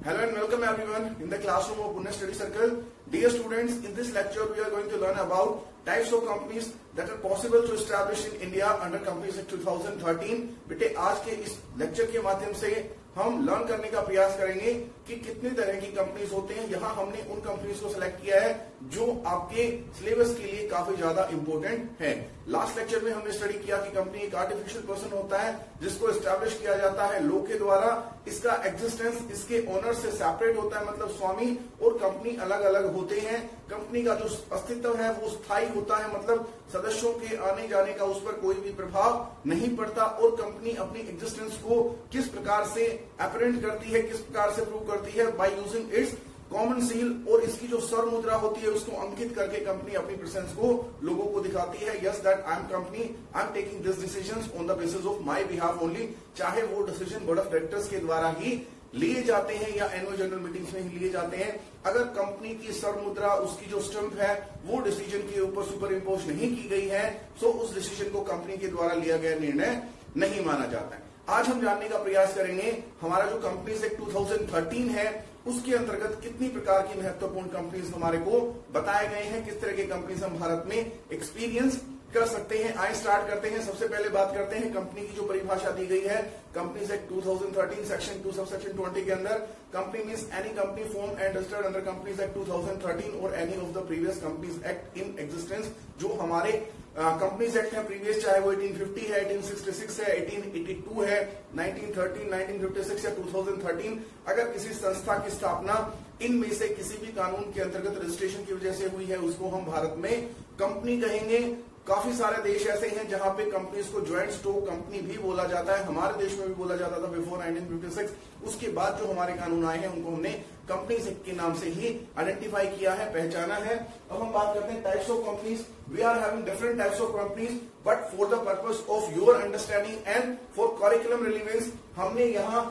Hello and welcome everyone in the classroom of Punya Study Circle. Dear students, in this lecture we are going to learn about types of companies that are possible to establish in India under Companies Act 2013. बेटे आज के इस lecture के माध्यम से हम learn करने का प्रयास करेंगे कि कितने तरह की कंपनीज होते हैं। यहाँ हमने उन कंपनीज को सिलेक्ट किया है जो आपके सिलेबस के लिए काफी ज्यादा इंपॉर्टेंट है। लास्ट लेक्चर में हमने स्टडी किया कि कंपनी एक आर्टिफिशियल पर्सन होता है जिसको एस्टैब्लिश किया जाता है लॉ के द्वारा। इसका एग्जिस्टेंस इसके ओनर से सेपरेट होता है, मतलब स्वामी और कंपनी अलग अलग होते हैं। कंपनी का जो अस्तित्व है वो स्थायी होता है, मतलब सदस्यों के आने जाने का उस पर कोई भी प्रभाव नहीं पड़ता। और कंपनी अपनी एग्जिस्टेंस को किस प्रकार से अपरेंट करती है, किस प्रकार से प्रूव करती है, by using its common seal, और इसकी जो सर मुद्रा होती है उसको अंकित करके कंपनी अपनी प्रेजेंस को लोगों को दिखाती है। Yes that I am company, I am taking this decisions on the basis of my behalf only. चाहे वो डिसीजन बोर्ड ऑफ डायरेक्टर्स के द्वारा ही लिए जाते हैं या एनुअल जनरल मीटिंग्स में ही लिए जाते हैं। अगर कंपनी की सर मुद्रा, उसकी जो स्टैंप है वो डिसीजन के ऊपर सुपर इम्पोज नहीं की गई है, तो उस डिसीजन को कंपनी के द्वारा लिया गया निर्णय नहीं माना जाता है। आज हम जानने का प्रयास करेंगे हमारा जो कंपनीज एक्ट 2013 है उसके अंतर्गत कितनी प्रकार की महत्वपूर्ण कंपनीज हमारे को बताए गए हैं, किस तरह की कंपनीज हम भारत में एक्सपीरियंस कर सकते हैं। आइए स्टार्ट करते हैं। सबसे पहले बात करते हैं कंपनी की जो परिभाषा दी गई है companies act 2013 section 2 sub section 20 के अंदर। Company means any company form and registered under companies act 2013 और any of the previous companies act in existence. जो हमारे कंपनीज एक्ट है प्रीवियस, चाहे वो 1850 है, 1866 है, 1882 है, 1913, 1956 या 2013, अगर किसी संस्था की स्थापना इनमें से किसी भी कानून के अंतर्गत रजिस्ट्रेशन की वजह से हुई है उसको हम भारत में कंपनी कहेंगे। काफी सारे देश ऐसे हैं जहां पे कंपनीज को ज्वाइंट स्टॉक कंपनी भी बोला जाता है। हमारे देश में भी बोला जाता था बिफोर 1956। उसके बाद जो हमारे कानून आए हैं उनको हमने कंपनीज एक्ट के नाम से ही आइडेंटिफाई किया है, पहचाना है। अब हम बात करते हैं types of companies. We are having different types of companies, but for the purpose of your understanding and for curriculum relevance हमने यहाँ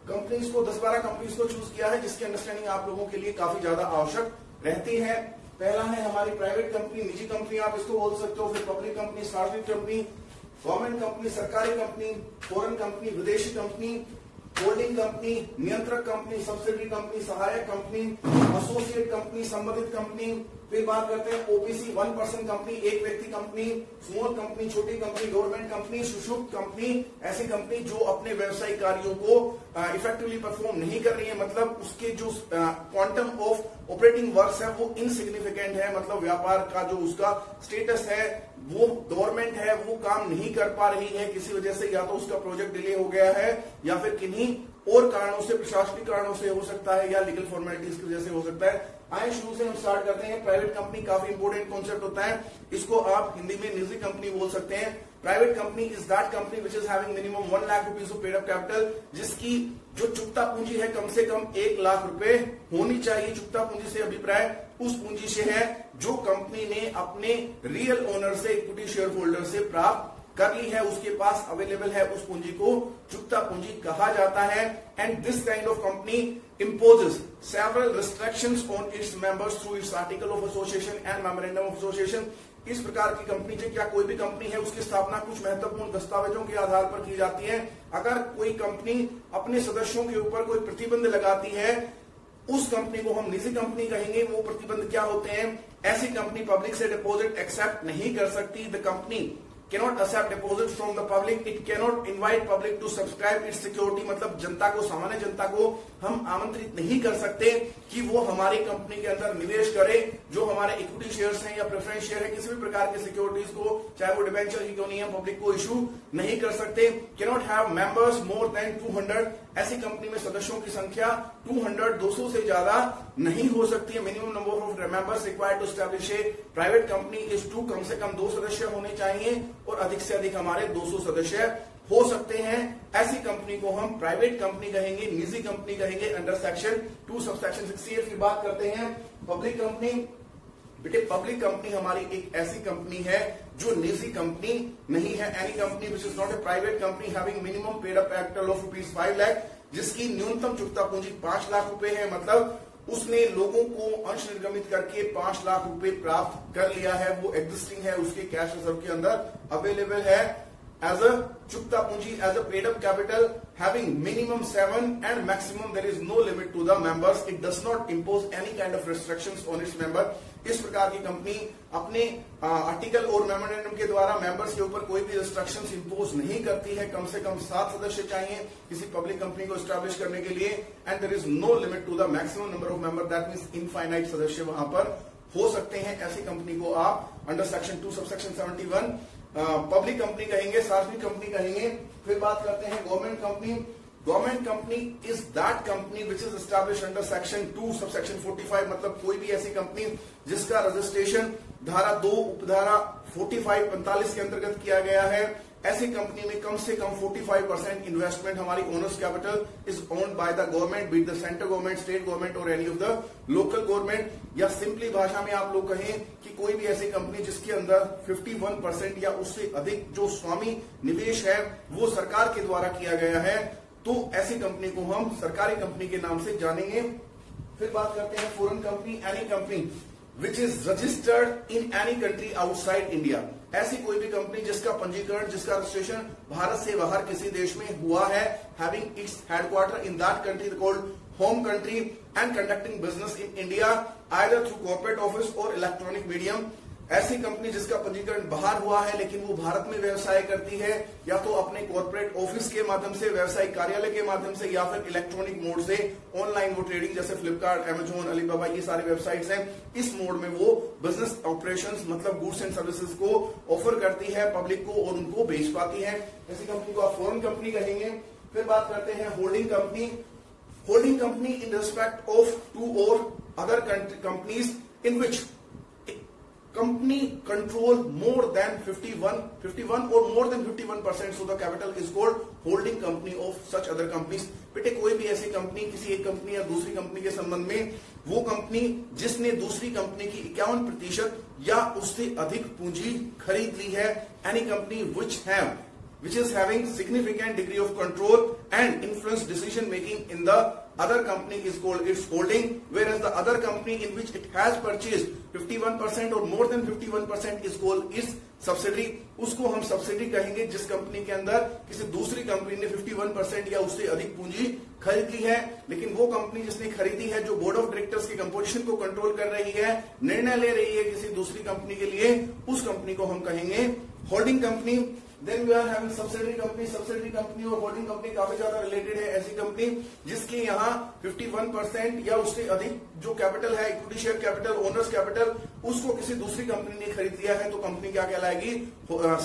कंपनीज को 10-12 कंपनीज को चूज किया है जिसकी अंडरस्टैंडिंग आप लोगों के लिए काफी ज्यादा आवश्यक रहती है। पहला है हमारी प्राइवेट कंपनी, निजी कंपनी आप इसको बोल सकते हो। फिर पब्लिक कंपनी, सार्वजनिक कंपनी, गवर्नमेंट कंपनी, सरकारी कंपनी, फॉरेन कंपनी, विदेशी कंपनी, होल्डिंग कंपनी, नियंत्रक कंपनी, सब्सिडरी कंपनी, सहायक कंपनी, एसोसिएट कंपनी, संबंधित कंपनी। फिर बात करते हैं ओपीसी, 1 पर्सन कंपनी, एक व्यक्ति कंपनी, स्मॉल कंपनी, छोटी कंपनी, गवर्नमेंट कंपनी, सुषुप्त कंपनी, ऐसी कंपनी जो अपने व्यवसायिक कार्यों को इफेक्टिवली परफॉर्म नहीं कर रही है, मतलब उसके जो क्वांटम ऑफ ऑपरेटिंग वर्क्स है वो इनसिग्निफिकेंट है, मतलब व्यापार का जो उसका स्टेटस है वो गवर्नमेंट है वो काम नहीं कर पा रही है किसी वजह से, या तो उसका प्रोजेक्ट डिले हो गया है या फिर किन्हीं और कारणों से, प्रशासनिक कारणों से हो सकता है या लीगल फॉर्मेलिटीज की वजह से हो सकता है। आइए शुरू से हम स्टार्ट करते हैं। प्राइवेट कंपनी काफी इंपोर्टेंट कॉन्सेप्ट होता है, इसको आप हिंदी में निजी कंपनी बोल सकते हैं। Private company is that company which is having minimum 1 lakh rupees of paid up capital, जिसकी जो चुकता पूंजी है कम से कम 1 लाख रुपए होनी चाहिए। चुकता पूंजी से अभिप्राय उस पूंजी से है जो कंपनी ने अपने रियल ओनर से, इक्विटी शेयर होल्डर से प्राप्त कर ली है, उसके पास अवेलेबल है, उस पूंजी को चुकता पूंजी कहा जाता है। And this kind of company imposes several restrictions on its members through its article of association and memorandum of association। इस प्रकार की कंपनी से क्या कोई भी कंपनी है उसकी स्थापना कुछ महत्वपूर्ण दस्तावेजों के आधार पर की जाती है। अगर कोई कंपनी अपने सदस्यों के ऊपर कोई प्रतिबंध लगाती है उस कंपनी को हम निजी कंपनी कहेंगे। वो प्रतिबंध क्या होते हैं? ऐसी कंपनी पब्लिक से डिपॉजिट एक्सेप्ट नहीं कर सकती। The company cannot accept deposits from the public, it cannot invite public to subscribe its security, मतलब जनता को, सामान्य जनता को हम आमंत्रित नहीं कर सकते कि वो हमारी कंपनी के अंदर निवेश करे। जो हमारे इक्विटी शेयर्स हैं या प्रेफरेंस शेयर है, किसी भी प्रकार के सिक्योरिटीज को, चाहे वो डिबेंचर ही क्यों नहीं है, पब्लिक को इशू नहीं कर सकते। cannot have members more than 200, ऐसी कंपनी में सदस्यों की संख्या 200 से ज्यादा नहीं हो सकती है। Minimum number of members required to establish a private company is 2, कम से कम 2 सदस्य होने चाहिए और अधिक से अधिक हमारे 200 सदस्य हो सकते हैं। ऐसी कंपनी को हम प्राइवेट कंपनी कहेंगे, निजी कंपनी कहेंगे अंडर सेक्शन 2 सब सेक्शन 68। फिर बात करते हैं पब्लिक कंपनी। बेटे पब्लिक कंपनी हमारी एक ऐसी कंपनी है जो निजी कंपनी नहीं है। Any company which is not a private company having minimum paid up capital of ₹5 lakh, जिसकी न्यूनतम चुकता पूंजी 5 लाख रुपए है, मतलब उसने लोगों को अंश निर्गमित करके 5 लाख रुपए प्राप्त कर लिया है, वो एग्जिस्टिंग है, उसके कैश रिजर्व के अंदर अवेलेबल है। as a chukta punji, as a paid up capital, having minimum 7 and maximum there is no limit to the members. It does not impose any kind of restrictions on its member. इस प्रकार की company अपने article और memorandum के द्वारा members के ऊपर कोई भी रिस्ट्रिक्शंस इंपोज नहीं करती है. कम से कम 7 सदस्य चाहिए किसी पब्लिक कंपनी को एस्टैब्लिश करने के लिए, and there is no limit to the maximum number of member. That means infinite सदस्य वहां पर हो सकते हैं. ऐसी कंपनी को आप under section 2 subsection 71 public company कहेंगे, सार्वजनिक कंपनी कहेंगे. फिर बात करते हैं government company. Government company is that company which is establish under section 2 subsection 45. मतलब कोई भी ऐसी कंपनी जिसका रजिस्ट्रेशन धारा 2 उपधारा 45 के अंतर्गत किया गया है. ऐसी कंपनी में कम से कम 45% इन्वेस्टमेंट हमारी owners capital is owned by the government, be the central government, state government और any of the local government. या सिंपली भाषा में आप लोग कहें कि कोई भी ऐसी कंपनी जिसके अंदर 51% या उससे अधिक जो स्वामी निवेश है वो सरकार के द्वारा किया गया है, तो ऐसी कंपनी को हम सरकारी कंपनी के नाम से जानेंगे. फिर बात करते हैं foreign company. Any company which is registered in any country outside India. ऐसी कोई भी कंपनी जिसका पंजीकरण, जिसका रजिस्ट्रेशन भारत से बाहर किसी देश में हुआ है, having its headquarter in that country called home country and conducting business in India either through corporate office और इलेक्ट्रॉनिक मीडियम. ऐसी कंपनी जिसका पंजीकरण बाहर हुआ है लेकिन वो भारत में व्यवसाय करती है, या तो अपने कॉर्पोरेट ऑफिस के माध्यम से, व्यवसायिक कार्यालय के माध्यम से, या फिर इलेक्ट्रॉनिक मोड से ऑनलाइन वो ट्रेडिंग जैसे फ्लिपकार्ट, अमेजोन, अलीबाबा, ये सारे वेबसाइट्स हैं. इस मोड में वो बिजनेस ऑपरेशंस मतलब गुड्स एंड सर्विसेज को ऑफर करती है पब्लिक को और उनको बेच पाती है. ऐसी कंपनी को आप फॉरेन कंपनी कहेंगे. फिर बात करते हैं holding company. Holding company in respect of 2 और other companies in which company control more than 51 or more than 51%, so the capital is called holding company of such other companies. बेटे कोई भी ऐसी कंपनी किसी एक कंपनी या दूसरी company के संबंध में, वो कंपनी जिसने दूसरी कंपनी की 51% या उससे अधिक पूंजी खरीद ली है. Any company which is having significant degree of control and influence decision making in the other company is called its holding, whereas the other company in which it has purchased 51% or more than 51% is called its subsidiary. उसको हम subsidy कहेंगे जिस company के अंदर किसी दूसरी company ने 51% या उससे अधिक पूंजी खरीद ली है, लेकिन वो कंपनी जिसने खरीदी है, जो बोर्ड ऑफ डायरेक्टर्स की कंपोजिशन को कंट्रोल कर रही है, निर्णय ले रही है किसी दूसरी कंपनी के लिए, उस कंपनी को हम कहेंगे holding company. Then we are having subsidiary company. Subsidiary company और होल्डिंग कंपनी काफी ज्यादा रिलेटेड है. ऐसी कंपनी जिसके यहाँ 51% या उससे अधिक जो कैपिटल है, equity share capital, owners capital, उसको किसी दूसरी कंपनी ने खरीद लिया है, तो कंपनी क्या कहलाएगी?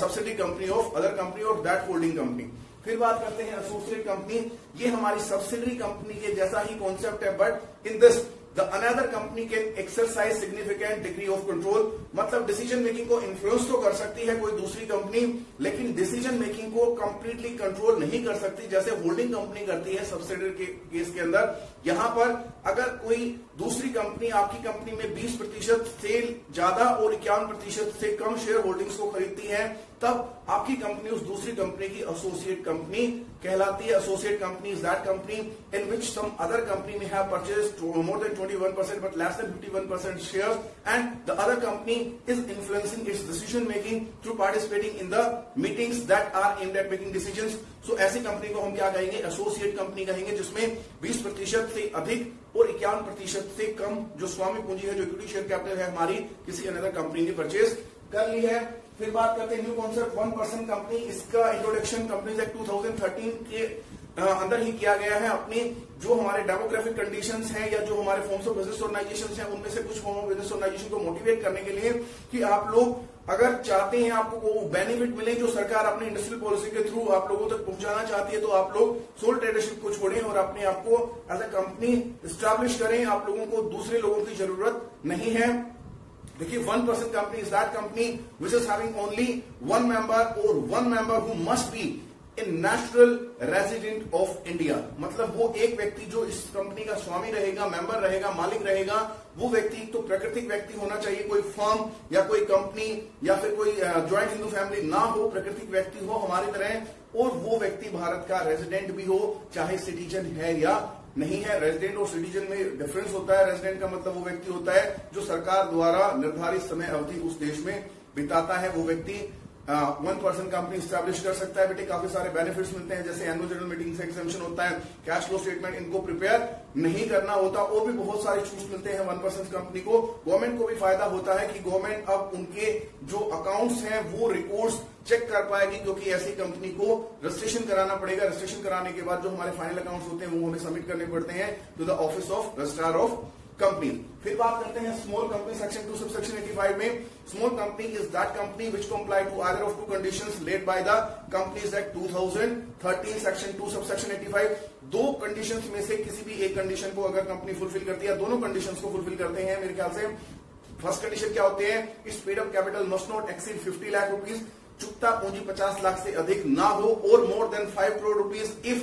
Subsidiary company of other company और दैट होल्डिंग कंपनी. फिर बात करते हैं एसोसिएट कंपनी. ये हमारी सब्सिडरी कंपनी के जैसा ही कॉन्सेप्ट है, but in this The another company can exercise significant degree of control. मतलब डिसीजन मेकिंग को इन्फ्लुएंस तो कर सकती है कोई दूसरी कंपनी, लेकिन डिसीजन मेकिंग को कंप्लीटली कंट्रोल नहीं कर सकती जैसे होल्डिंग कंपनी करती है सब्सिडियरी के केस के अंदर. यहां पर अगर कोई दूसरी कंपनी आपकी कंपनी में 20% से ज्यादा और 51% से कम शेयर होल्डिंग्स को खरीदती है, तब आपकी कंपनी उस दूसरी कंपनी की एसोसिएट कंपनी कहलाती है. Associate company is that company in which some other company में have purchased more than 21% but less than 51% shares, and the other company is influencing its decision making through participating in the meetings that are aimed at making decisions. So ऐसी company को हम क्या कहेंगे? Associate company कहेंगे, जिसमें 20% से अधिक और 51% से कम जो स्वामी पूंजी है, जो इक्विटी शेयर कैपिटल है, हमारी किसी अनदर कंपनी ने परचेज कर ली है. फिर बात करते हैं न्यू कॉन्सेप्ट 1% कंपनी. इसका इंट्रोडक्शन कंपनीज एक्ट 2013 के अंदर ही किया गया है. अपनी जो हमारे डेमोग्राफिक कंडीशंस हैं या जो हमारे फॉर्म्स ऑफ बिजनेस ऑर्गेनाइजेशंस हैं, उनमें से कुछ फॉर्म ऑफ बिजनेस ऑर्गेनाइजेशन को मोटिवेट करने के लिए कि आप लोग अगर चाहते हैं आपको वो बेनिफिट मिले जो सरकार अपने इंडस्ट्रियल पॉलिसी के थ्रू आप लोगों तक पहुंचाना चाहती है, तो आप लोग सोल ट्रेडरशिप को छोड़ें और अपने आप को एज अ कंपनी एस्टैब्लिश करें. आप लोगों को दूसरे लोगों की जरूरत नहीं है. देखिए 1% company is that company which is having only 1 member और 1 member who must be in natural resident of India. मतलब वो एक व्यक्ति जो इस कंपनी का स्वामी रहेगा, मेंबर रहेगा, मालिक रहेगा, वो व्यक्ति तो प्राकृतिक व्यक्ति होना चाहिए, कोई फर्म या कोई कंपनी या फिर कोई ज्वाइंट हिंदू फैमिली ना हो, प्राकृतिक व्यक्ति हो हमारी तरह, और वो व्यक्ति भारत का रेजिडेंट भी हो, चाहे सिटीजन है या नहीं है. रेजिडेंट और सिटीजन में डिफरेंस होता है. रेजिडेंट का मतलब वो व्यक्ति होता है जो सरकार द्वारा निर्धारित समय अवधि उस देश में बिताता है. वो व्यक्ति वन पर्सन कंपनी स्टैब्लिश कर सकता है। बेटे काफी सारे बेनिफिट्स मिलते हैं, जैसे एनुअल जनरल मीटिंग से एग्जेम्पशन होता है, कैश फ्लो स्टेटमेंट इनको प्रिपेयर नहीं करना होता, और भी बहुत सारे छूट मिलते हैं वन पर्सन कंपनी को। गवर्नमेंट को भी फायदा होता है कि गवर्नमेंट अब उनके जो अकाउंट्स हैं वो रिकॉर्ड्स चेक कर पाएगी, क्योंकि ऐसी कंपनी को रजिस्ट्रेशन कराना पड़ेगा। रजिस्ट्रेशन कराने के बाद जो हमारे फाइनल अकाउंट्स होते हैं वो हमें सबमिट करने पड़ते हैं to the office of registrar of company. फिर बात करते हैं स्मॉल कंपनी सेक्शन 2 सबसेक्शन 85 में। Small company is that company which comply to either of 2 conditions laid by the companies act 2013 section 2 subsection 85। 2 conditions में से किसी भी एक कंडीशन को अगर कंपनी फुलफिल करती है, दोनों कंडीशंस को फुलफिल करते हैं मेरे ख्याल से। फर्स्ट कंडीशन क्या होते हैं? Its paid up capital must not exceed 50 lakh rupees, चुकता पूंजी 50 लाख से अधिक ना हो, और more than 5 crore rupees if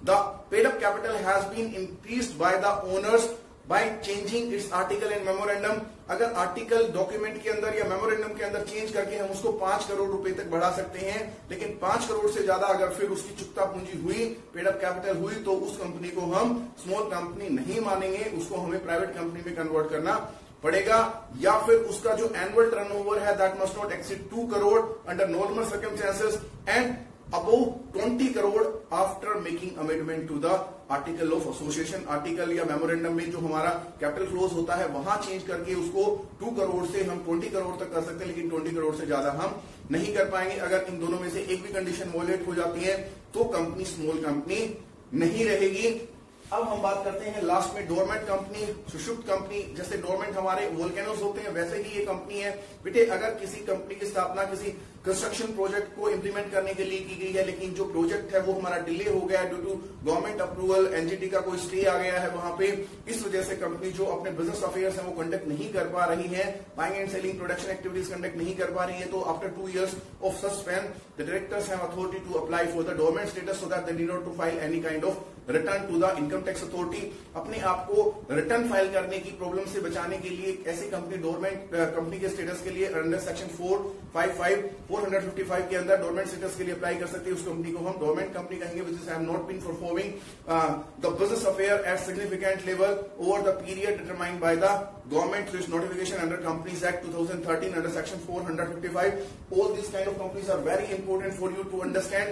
the paid up capital has been increased by the owners by changing its article and memorandum. अगर आर्टिकल डॉक्यूमेंट के अंदर या मेमोरेंडम के अंदर चेंज करके हम उसको 5 करोड़ रुपए तक बढ़ा सकते हैं, लेकिन 5 करोड़ से ज्यादा अगर फिर उसकी चुकता पूंजी हुई, पेड अप कैपिटल हुई, तो उस कंपनी को हम स्मॉल कंपनी नहीं मानेंगे, उसको हमें प्राइवेट कंपनी में कन्वर्ट करना पड़ेगा। या फिर उसका जो एनुअल टर्नओवर है that must not exceed 2 crore under normal circumstances and above 20 crore after making amendment to the article of association. Article या मेमोरेंडम में जो हमारा कैपिटल क्लोज होता है वहां चेंज करके उसको 2 करोड़ से हम 20 करोड़ तक कर सकते हैं, लेकिन 20 करोड़ से ज्यादा हम नहीं कर पाएंगे। अगर इन दोनों में से एक भी कंडीशन वॉयलेट हो जाती है तो कंपनी स्मॉल कंपनी नहीं रहेगी। अब हम बात करते हैं लास्ट में डोरमेंट कंपनी, सुषुप्त कंपनी। जैसे डोरमेंट हमारे वोल्केनोज होते हैं, वैसे ही ये कंपनी है। बेटे अगर किसी कंपनी की स्थापना किसी कंस्ट्रक्शन प्रोजेक्ट को इंप्लीमेंट करने के लिए की गई है, लेकिन जो प्रोजेक्ट है वो हमारा डिले हो गया है due to government approval, NGT का कोई स्टे आ गया है वहां पे, इस वजह से कंपनी जो अपने बिजनेस अफेयर्स है वो कंडक्ट नहीं कर पा रही है, buying and selling production activities conduct नहीं कर पा रही है, तो after 2 years of such span the directors have authority to apply for the dormant status so that they need not to file any kind of return to the income tax authority. अपने आप को return file करने की problem से बचाने के लिए ऐसी कंपनी डोरमेंट कंपनी के स्टेटस के लिए अंडर सेक्शन 455 के अंदर डोरमेंट स्टेटस के लिए अप्लाई कर सकते हैं। उस कंपनी को हम डोरमेंट कंपनी कहेंगे which is have not been performing the business affair at significant level over the period determined by the government through its notification under Companies Act 2013 under section 455. All these kind of companies are very important for you to understand.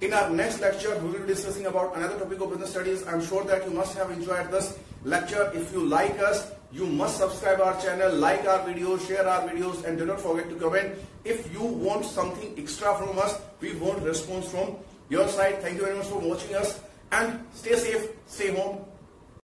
In our next lecture, we will be discussing about another topic of business studies. I'm sure that you must have enjoyed this lecture. If you like us, you must subscribe our channel, like our videos, share our videos, and do not forget to comment. If you want something extra from us, we want response from your side. Thank you very much for watching us, and stay safe, stay home.